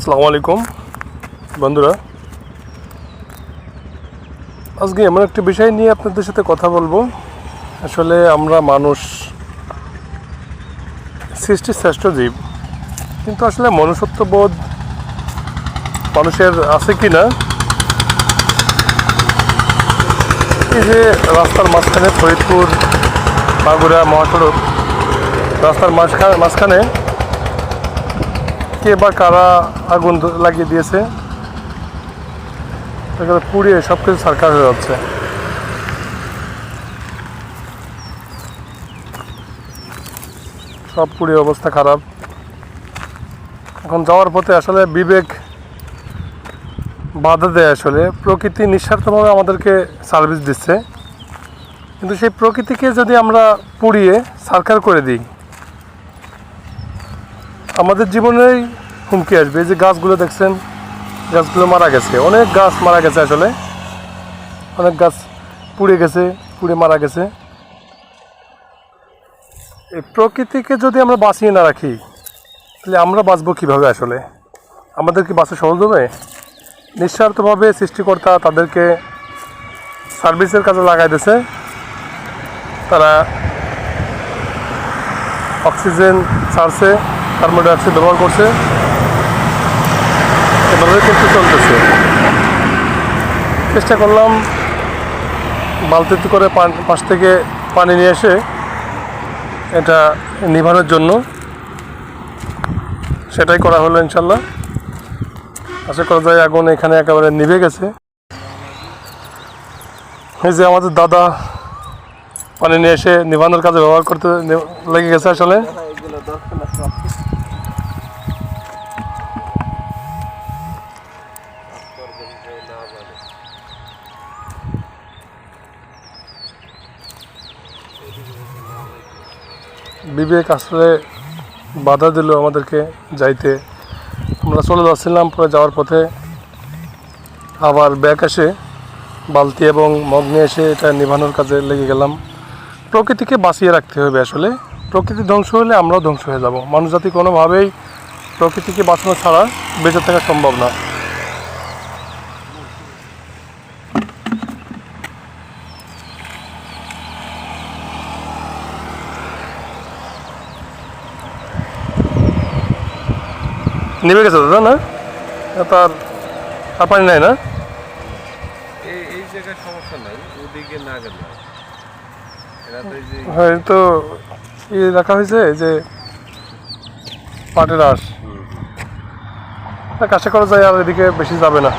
আসসালামু আলাইকুম বন্ধুরা, আজকে এমন একটা বিষয় নিয়ে আপনাদের সাথে কথা বলবো। আসলে আমরা মানুষ সৃষ্টির শ্রেষ্ঠ জীব, কিন্তু আসলে মনুষ্যত্ববোধ মানুষের আছে কি না। এই যে রাস্তার মাঝখানে ফরিদপুর মাগুরা মহাসড়ক, রাস্তার মাঝখানে কে বা কারা আগুন লাগিয়ে দিয়েছে, পুড়িয়ে সব কিছু সারকার হয়ে যাচ্ছে। সব পুড়িয়ে অবস্থা খারাপ। এখন যাওয়ার পথে আসলে বিবেক বাধা দেয়। আসলে প্রকৃতি নিঃস্বার্থভাবে আমাদেরকে সার্ভিস দিচ্ছে, কিন্তু সেই প্রকৃতিকে যদি আমরা পুড়িয়ে সারকার করে দিই, আমাদের জীবনেই হুমকি আসবে। এই যে গাছগুলো দেখছেন, গাছগুলো মারা গেছে, অনেক গাছ মারা গেছে। আসলে অনেক গাছ পুড়ে গেছে, পুড়ে মারা গেছে। এই প্রকৃতিকে যদি আমরা বাঁচিয়ে না রাখি, তাহলে আমরা বাঁচবো কীভাবে? আসলে আমাদের কি বাঁচা সহজ হবে? নিঃস্বার্থভাবে সৃষ্টিকর্তা তাদেরকে সার্ভিসের কাজে লাগাই দিয়েছে। তারা অক্সিজেন ছাড়ছে, কার্বন ডাইঅক্সাইড ব্যবহার করছে, এভাবে কিন্তু চলতেছে। চেষ্টা করলাম বালতিতে করে পাশ থেকে পানি নিয়ে এসে এটা নিভানোর জন্য, সেটাই করা হলো ইনশাল্লাহ। আশা করা যায় আগুন এখানে একেবারে নিভে গেছে। এই যে আমাদের দাদা পানি নিয়ে এসে নিভানোর কাজে ব্যবহার করতে লেগে গেছে। আসলে বিবেক আসলে বাধা দিল আমাদেরকে যাইতে। আমরা চলে যাচ্ছিলাম, পরে যাওয়ার পথে আবার ব্যাক এসে বালতি এবং মগ নিয়ে এসে এটা নিভানোর কাজে লেগে গেলাম। প্রকৃতিকে বাঁচিয়ে রাখতে হবে। আসলে প্রকৃতি ধ্বংস হলে আমরাও ধ্বংস হয়ে যাব। মানুষ জাতি কোনোভাবেই প্রকৃতিকে বাঁচানো ছাড়া বেঁচে থাকা সম্ভব না। নিভে গেছে দাদা? না, তার আর পানি নাই না? এই জায়গায় সমস্যা নাই, ওদিকে না গেলে হয়তো রাখা হয়েছে যে পাটের আঁশ, আশা করা যায় আর এদিকে বেশি যাবে না।